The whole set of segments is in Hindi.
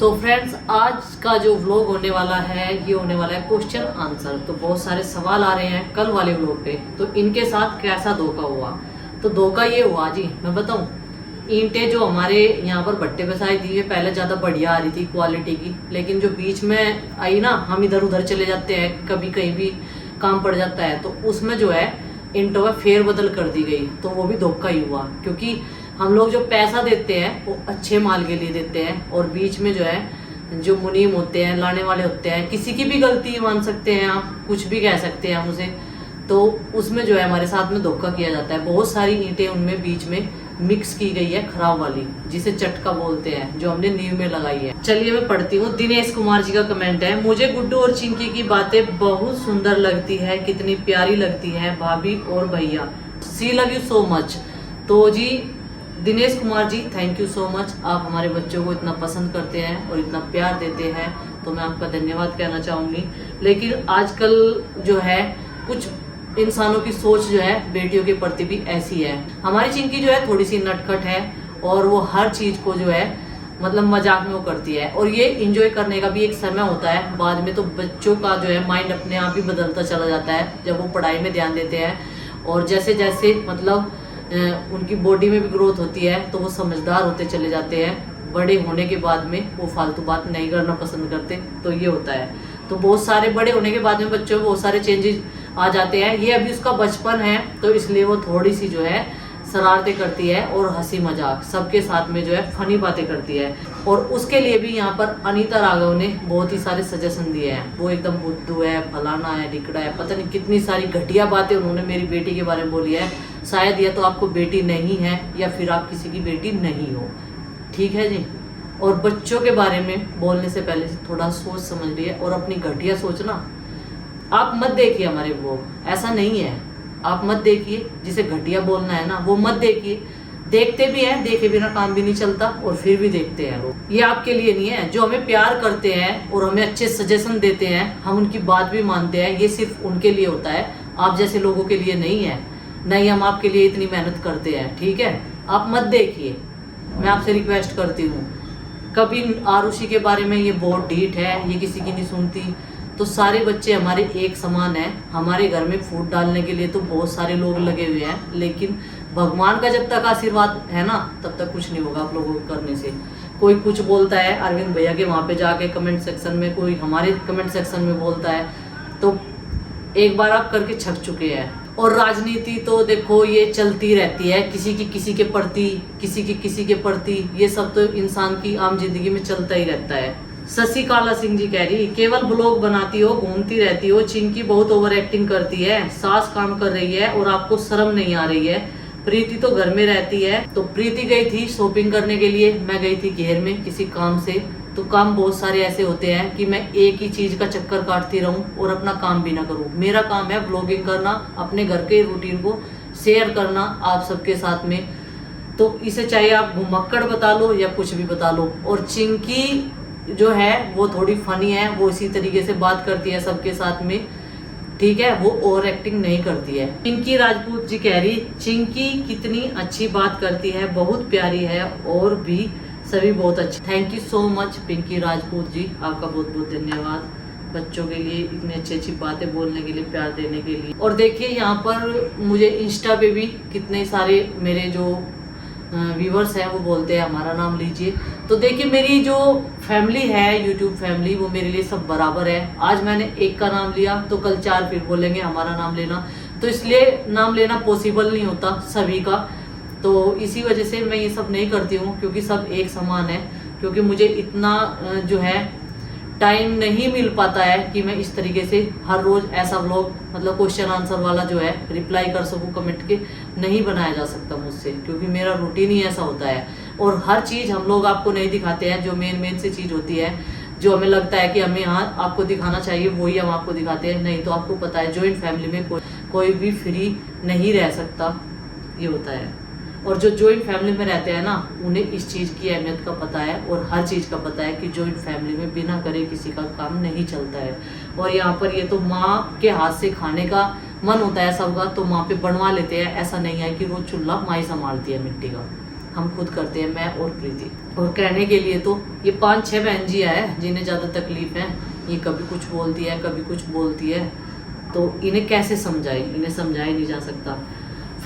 तो फ्रेंड्स, आज का जो व्लॉग होने वाला है ये होने वाला है क्वेश्चन आंसर। तो बहुत सारे सवाल आ रहे हैं कल वाले व्लॉग पे, तो इनके साथ कैसा धोखा हुआ। तो धोखा ये हुआ जी, मैं बताऊं, ईंटें जो हमारे यहाँ पर भट्टे पे साई थी ये पहले ज़्यादा बढ़िया आ रही थी क्वालिटी की, लेकिन जो बीच में आई ना, हम इधर उधर चले जाते हैं, कभी कहीं भी काम पड़ जाता है, तो उसमें जो है ईंटों में फेरबदल कर दी गई। तो वो भी धोखा ही हुआ, क्योंकि हम लोग जो पैसा देते हैं वो अच्छे माल के लिए देते हैं, और बीच में जो है जो मुनीम होते हैं, लाने वाले होते हैं, किसी की भी गलती मान सकते हैं आप, कुछ भी कह सकते हैं हम उसे, तो उसमें जो है हमारे साथ में धोखा किया जाता है। बहुत सारी ईंटें उनमें बीच में मिक्स की गई है, खराब वाली, जिसे चटका बोलते हैं, जो हमने नींव में लगाई है। चलिए मैं पढ़ती हूँ। दिनेश कुमार जी का कमेंट है, मुझे गुड्डू और चिंकी की बातें बहुत सुंदर लगती है, कितनी प्यारी लगती है भाभी और भैया, सी लव यू सो मच। तो जी Dinesh Kumar ji, thank you so much. आप हमारे बच्चों को इतना पसंद करते हैं और इतना प्यार देते हैं, तो मैं आपका धन्यवाद कहना चाहूँगी। लेकिन आजकल जो है कुछ इंसानों की सोच जो है बेटियों के प्रति भी ऐसी है। हमारी चिंकी जो है थोड़ी सी नटखट है, और वो हर चीज़ को जो है मतलब मजाक में वो करती है, और ये इंजॉय करने का भी एक समय होता है। बाद में तो बच्चों का जो है माइंड अपने आप ही बदलता चला जाता है, जब वो पढ़ाई में ध्यान देते हैं, और जैसे जैसे मतलब उनकी बॉडी में भी ग्रोथ होती है, तो वो समझदार होते चले जाते हैं। बड़े होने के बाद में वो फालतू बात नहीं करना पसंद करते, तो ये होता है। तो बहुत सारे बड़े होने के बाद में बच्चों को बहुत सारे चेंजेस आ जाते हैं। ये अभी उसका बचपन है, तो इसलिए वो थोड़ी सी जो है शरारतें करती है, और हंसी मजाक सबके साथ में जो है फनी बातें करती है। और उसके लिए भी यहाँ पर अनीता राघव ने बहुत ही सारे सजेशन दिए हैं। वो एकदम बुद्धू है, फलाना है, ढिकड़ा है, पता नहीं कितनी सारी घटिया बातें उन्होंने मेरी बेटी के बारे में बोली है। शायद या तो आपको बेटी नहीं है, या फिर आप किसी की बेटी नहीं हो, ठीक है जी। और बच्चों के बारे में बोलने से पहले थोड़ा सोच समझ लिए, और अपनी घटिया सोचना आप मत देखिए हमारे वो, ऐसा नहीं है, आप मत देखिए। जिसे घटिया बोलना है ना, वो मत देखिए। देखते भी हैं, देखे बिना काम भी नहीं चलता, और फिर भी देखते हैं लोग। ये आपके लिए नहीं है। जो हमें प्यार करते हैं और हमें अच्छे सजेशन देते हैं, हम उनकी बात भी मानते हैं, ये सिर्फ उनके लिए होता है, आप जैसे लोगों के लिए नहीं है। नहीं, हम आपके लिए इतनी मेहनत करते हैं, ठीक है। आप मत देखिए, मैं आपसे रिक्वेस्ट करती हूँ। कभी आरुषि के बारे में, ये बहुत ढीठ है, ये किसी की नहीं सुनती। तो सारे बच्चे हमारे एक समान हैं। हमारे घर में फूट डालने के लिए तो बहुत सारे लोग लगे हुए हैं, लेकिन भगवान का जब तक आशीर्वाद है ना, तब तक कुछ नहीं होगा आप लोगों को करने से। कोई कुछ बोलता है अरविंद भैया के वहाँ पे जाके कमेंट सेक्शन में, कोई हमारे कमेंट सेक्शन में बोलता है, तो एक बार आप करके छक चुके हैं। और राजनीति तो देखो ये चलती रहती है, किसी की किसी के प्रति, किसी की किसी के प्रति, ये सब तो इंसान की आम जिंदगी में चलता ही रहता है। शशि काला सिंह जी कह रही, केवल ब्लॉग बनाती हो, घूमती रहती हो, चिंकी बहुत ओवर एक्टिंग करती है, सास काम कर रही है और आपको शर्म नहीं आ रही है। प्रीति तो घर में रहती है। तो प्रीति गई थी शॉपिंग करने के लिए, मैं गई थी घेर में किसी काम से। तो काम बहुत सारे ऐसे होते हैं कि मैं एक ही चीज का चक्कर काटती रहूं और अपना काम भी ना करूं। मेरा काम है ब्लॉगिंग करना, अपने घर के रूटीन को शेयर करना आप सबके साथ में। तो इसे चाहे आप घुमक्कड़ बता लो या कुछ भी बता लो। और चिंकी जो है वो थोड़ी फनी है, वो इसी तरीके से बात करती है सबके साथ में, ठीक है, वो ओवर एक्टिंग नहीं करती है। पिंकी राजपूत जी कह रही, चिंकी कितनी अच्छी बात करती है, बहुत प्यारी है, और भी सभी बहुत अच्छे। Thank you so much Pinki Rajput ji, आपका बहुत बहुत धन्यवाद बच्चों के लिए इतनी अच्छी अच्छी बातें बोलने के लिए, प्यार देने के लिए। और देखिए यहाँ पर मुझे इंस्टा पे भी कितने सारे मेरे जो व्यूवर्स हैं वो बोलते हैं हमारा नाम लीजिए। तो देखिए मेरी जो फैमिली है, यूट्यूब फैमिली, वो मेरे लिए सब बराबर है। आज मैंने एक का नाम लिया तो कल चार फिर बोलेंगे हमारा नाम लेना, तो इसलिए नाम लेना पॉसिबल नहीं होता सभी का। तो इसी वजह से मैं ये सब नहीं करती हूँ, क्योंकि सब एक समान है। क्योंकि मुझे इतना जो है टाइम नहीं मिल पाता है कि मैं इस तरीके से हर रोज ऐसा व्लॉग, मतलब क्वेश्चन आंसर वाला जो है रिप्लाई कर सकूं कमेंट के, नहीं बनाया जा सकता मुझसे, क्योंकि मेरा रूटीन ही ऐसा होता है। और हर चीज़ हम लोग आपको नहीं दिखाते हैं, जो मेन से चीज़ होती है, जो हमें लगता है कि हमें यहाँ आपको दिखाना चाहिए, वही हम आपको दिखाते हैं। नहीं तो आपको पता है जॉइंट फैमिली में कोई भी फ्री नहीं रह सकता, ये होता है। और जो जॉइंट फैमिली में रहते हैं ना, उन्हें इस चीज़ की अहमियत का पता है, और हर चीज़ का पता है कि जॉइंट फैमिली में बिना करे किसी का काम नहीं चलता है। और यहाँ पर ये तो माँ के हाथ से खाने का मन होता है सबका, तो माँ पे बनवा लेते हैं। ऐसा नहीं है कि रोज चूल्हा माँ ही संभालती है मिट्टी का। हम खुद करते हैं, मैं और प्रीति। और कहने के लिए तो ये 5-6 बहन जी है जिन्हें ज़्यादा तकलीफ है, ये कभी कुछ बोलती है कभी कुछ बोलती है, तो इन्हें कैसे समझाए, इन्हें समझाया नहीं जा सकता।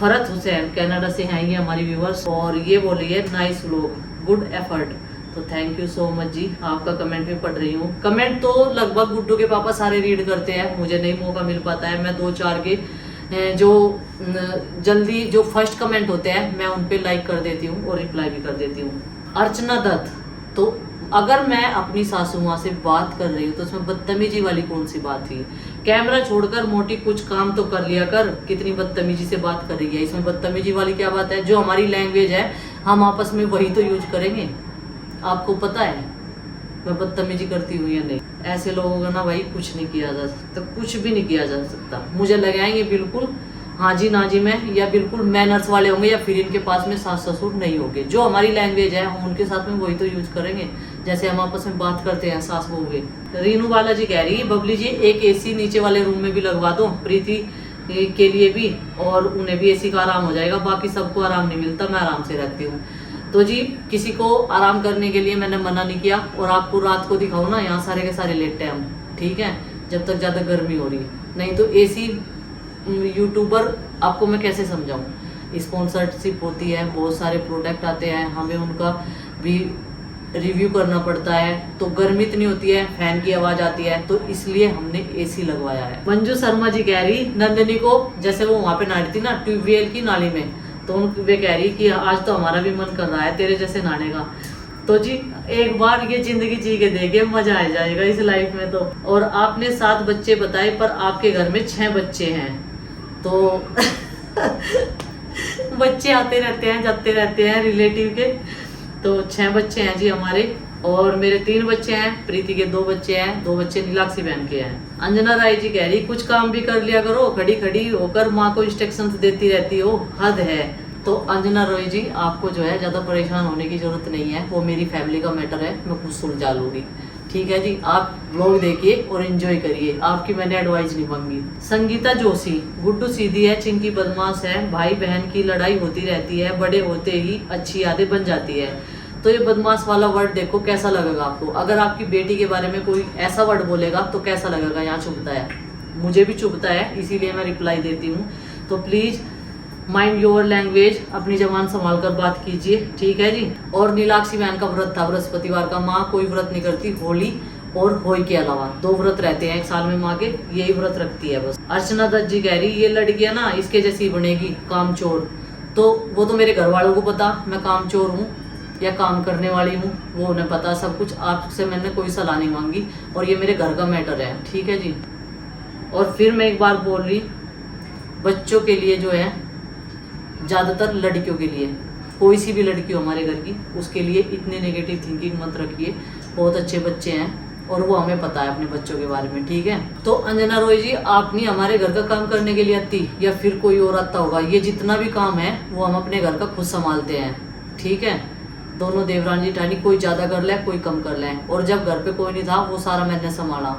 फरत हुसैन कनाडा से हैं ये हमारी व्यूवर्स, और ये बोलिए नाइस व्लॉग, गुड एफर्ट। तो थैंक यू सो मच जी, आपका कमेंट भी पढ़ रही हूँ। कमेंट तो लगभग गुड्डू के पापा सारे रीड करते हैं, मुझे नहीं मौका मिल पाता है। मैं 2-4 के जो जल्दी जो फर्स्ट कमेंट होते हैं मैं उन पे लाइक कर देती हूँ और रिप्लाई भी कर देती हूँ। अर्चना दत्त, तो अगर मैं अपनी सासू माँ से बात कर रही हूँ तो उसमें बदतमीजी वाली कौन सी बात थी? कैमरा छोड़कर मोटी कुछ काम तो कर लिया कर, कितनी बदतमीजी से बात कर रही है, इसमें बदतमीजी वाली क्या बात है? जो हमारी लैंग्वेज है हम आपस में वही तो यूज करेंगे। आपको पता है मैं बदतमीजी करती हूँ या नहीं? ऐसे लोगों का ना भाई कुछ नहीं किया जा सकता, कुछ भी नहीं किया जा सकता। मुझे लगाएंगे बिल्कुल हाँ जी ना जी में, या बिल्कुल मैनर्स वाले होंगे, या फिर इनके पास में सास ससुर नहीं होंगे। जो हमारी लैंग्वेज है हम उनके साथ में वही तो यूज करेंगे, जैसे हम आपस में बात करते हैं सास बहू के। रीनू बालाजी कह रही है बबली जी एक एसी नीचे वाले रूम में भी लगवा दो प्रीति के लिए भी, और उन्हें भी एसी का आराम हो जाएगा, बाकी सबको आराम नहीं मिलता, मैं आराम से रहती हूँ। तो जी किसी को आराम करने के लिए मैंने मना नहीं किया, और आपको रात को दिखाओ ना यहाँ सारे के सारे लेटे हैं हम, ठीक है, जब तक ज़्यादा गर्मी हो रही है। नहीं तो एसी यूट्यूबर आपको मैं कैसे समझाऊं, स्पॉन्सरशिप होती है, बहुत सारे प्रोडक्ट आते हैं, हमें उनका भी रिव्यू करना पड़ता है, तो गर्मी इतनी होती है, फैन की आवाज़ आती है, तो इसलिए हमने एसी लगवाया है। मंजू शर्मा जी कह रही नंदिनी को, जैसे वो वहाँ पे नहाती थी ना ट्यूबवेल की नाली में, तो वे कह रही कि आज तो हमारा भी मन कर रहा है तेरे जैसे नहाने का। तो जी एक बार ये जिंदगी जी के देखे, मजा आ जाएगा इस लाइफ में। तो और आपने 7 बच्चे बताए पर आपके घर में 6 बच्चे हैं, तो बच्चे आते रहते हैं जाते रहते हैं रिलेटिव के। तो 6 बच्चे हैं जी हमारे, और मेरे 3 बच्चे हैं, प्रीति के 2 बच्चे हैं, 2 बच्चे नीलाक्षी बहन के हैं। अंजना राय जी कह रही कुछ काम भी कर लिया करो, खड़ी खड़ी होकर माँ को इंस्ट्रक्शंस देती रहती हो, हद है। तो अंजना रॉय जी आपको जो है ज़्यादा परेशान होने की ज़रूरत नहीं है, वो मेरी फैमिली का मैटर है, मैं खुद सुलझा लूँगी, ठीक है जी। आप व्लॉग देखिए और एंजॉय करिए, आपकी मैंने एडवाइस नहीं मांगी। संगीता जोशी, गुड्डू सीधी है, चिंकी बदमाश है, भाई बहन की लड़ाई होती रहती है, बड़े होते ही अच्छी यादें बन जाती है। तो ये बदमाश वाला वर्ड देखो कैसा लगेगा आपको, अगर आपकी बेटी के बारे में कोई ऐसा वर्ड बोलेगा तो कैसा लगेगा? यहाँ चुभता है, मुझे भी चुभता है, इसीलिए मैं रिप्लाई देती हूँ। तो प्लीज़ माइंड योर लैंग्वेज, अपनी जबान संभाल कर बात कीजिए, ठीक है जी। और नीलाक्षी बहन का व्रत था बृहस्पतिवार का, माँ कोई व्रत नहीं करती, होली और होली के अलावा 2 व्रत रहते हैं 1 साल में माँ के, यही व्रत रखती है बस। अर्चना दत्त जी कह रही ये लड़की है ना इसके जैसी बनेगी कामचोर, तो वो तो मेरे घर वालों को पता मैं कामचोर हूँ या काम करने वाली हूँ, वो उन्हें पता सब कुछ, आपसे मैंने कोई सलाह नहीं मांगी, और ये मेरे घर का मैटर है, ठीक है जी। और फिर मैं एक बार बोल रही, बच्चों के लिए जो है, ज़्यादातर लड़कियों के लिए, कोई सी भी लड़की हो हमारे घर की, उसके लिए इतने नेगेटिव थिंकिंग मत रखिए, बहुत अच्छे बच्चे हैं और वो हमें पता है अपने बच्चों के बारे में, ठीक है। तो अंजना रॉय जी आप नहीं हमारे घर का काम करने के लिए आती, या फिर कोई और आता होगा, ये जितना भी काम है वो हम अपने घर का खुद संभालते हैं, ठीक है। दोनों देवरानी जेठानी, कोई ज़्यादा कर ले कोई कम कर ले, और जब घर पे कोई नहीं था वो सारा मैंने संभाला,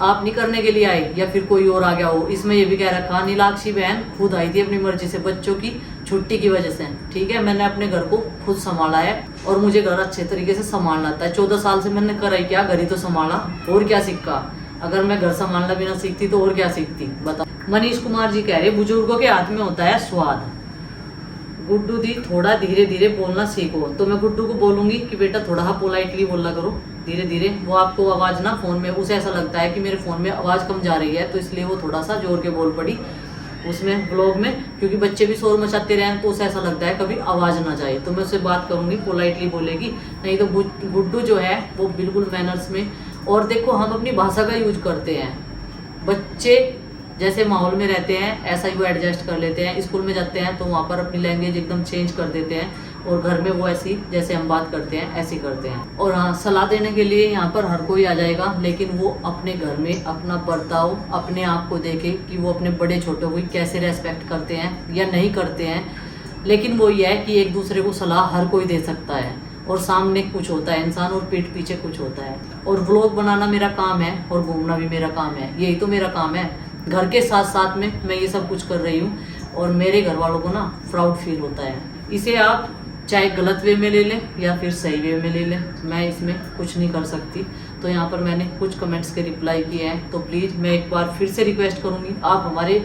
आप नहीं करने के लिए आए या फिर कोई और आ गया हो। इसमें ये भी कह रखा नीलाक्षी बहन खुद आई थी अपनी मर्जी से, बच्चों की छुट्टी की वजह से, ठीक है। मैंने अपने घर को खुद संभाला है और मुझे घर अच्छे तरीके से संभालना आता है। 14 साल से मैंने करा ही क्या, घर ही तो संभाला, और क्या सीखा? अगर मैं घर संभालना भी ना सीखती तो और क्या सीखती, बता। मनीष कुमार जी कह रहे बुजुर्गों के हाथ में होता है स्वाद, गुड्डू दी थोड़ा धीरे धीरे बोलना सीखो। तो मैं गुड्डू को बोलूंगी कि बेटा थोड़ा सा पोलाइटली बोलना करो, धीरे धीरे। वो आपको आवाज़ ना फ़ोन में, उसे ऐसा लगता है कि मेरे फ़ोन में आवाज़ कम जा रही है, तो इसलिए वो थोड़ा सा जोर के बोल पड़ी उसमें ब्लॉग में, क्योंकि बच्चे भी शोर मचाते रहें तो उसे ऐसा लगता है कभी आवाज़ ना जाए। तो मैं उससे बात करूँगी, पोलाइटली बोलेगी, नहीं तो गुड्डू जो है वो बिल्कुल मैनर्स में। और देखो हम अपनी भाषा का यूज करते हैं, बच्चे जैसे माहौल में रहते हैं ऐसा ही वो एडजस्ट कर लेते हैं। स्कूल में जाते हैं तो वहाँ पर अपनी लैंग्वेज एकदम चेंज कर देते हैं, और घर में वो ऐसी जैसे हम बात करते हैं ऐसी करते हैं। और हाँ, सलाह देने के लिए यहाँ पर हर कोई आ जाएगा, लेकिन वो अपने घर में अपना बर्ताव अपने आप को देखे कि वो अपने बड़े छोटों को कैसे रेस्पेक्ट करते हैं या नहीं करते हैं। लेकिन वो ये है कि एक दूसरे को सलाह हर कोई दे सकता है, और सामने कुछ होता है इंसान और पीठ पीछे कुछ होता है। और व्लॉग बनाना मेरा काम है और घूमना भी मेरा काम है, यही तो मेरा काम है। घर के साथ साथ में मैं ये सब कुछ कर रही हूँ और मेरे घर वालों को ना प्राउड फील होता है। इसे आप चाहे गलत वे में ले लें या फिर सही वे में ले लें, मैं इसमें कुछ नहीं कर सकती। तो यहाँ पर मैंने कुछ कमेंट्स के रिप्लाई किए हैं, तो प्लीज़ मैं एक बार फिर से रिक्वेस्ट करूँगी, आप हमारे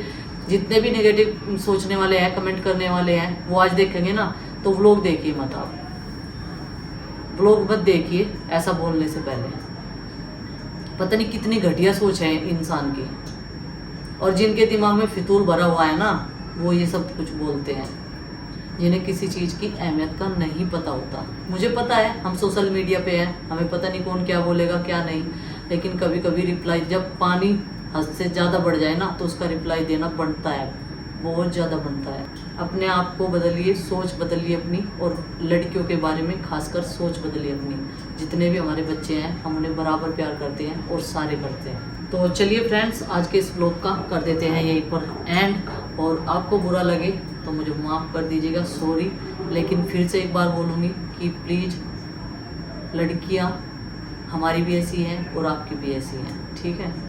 जितने भी नेगेटिव सोचने वाले हैं, कमेंट करने वाले हैं, वो आज देखेंगे ना तो व्लॉग देखिए मत, आप व्लॉग मत देखिए ऐसा बोलने से पहले। पता नहीं कितनी घटिया सोच है इंसान की, और जिनके दिमाग में फितूर भरा हुआ है ना, वो ये सब कुछ बोलते हैं, जिन्हें किसी चीज़ की अहमियत का नहीं पता होता। मुझे पता है हम सोशल मीडिया पे हैं, हमें पता नहीं कौन क्या बोलेगा क्या नहीं, लेकिन कभी कभी रिप्लाई, जब पानी हद से ज़्यादा बढ़ जाए ना तो उसका रिप्लाई देना बनता है, बहुत ज़्यादा बनता है। अपने आप को बदलिए, सोच बदलिए अपनी, और लड़कियों के बारे में खासकर सोच बदलिए अपनी। जितने भी हमारे बच्चे हैं हम उन्हें बराबर प्यार करते हैं और सारे करते हैं। तो चलिए फ्रेंड्स, आज के इस व्लॉग का कर देते हैं यहीं पर एंड, और आपको बुरा लगे तो मुझे माफ़ कर दीजिएगा, सॉरी। लेकिन फिर से एक बार बोलूँगी कि प्लीज़ लड़कियाँ हमारी भी ऐसी हैं और आपकी भी ऐसी हैं, ठीक है।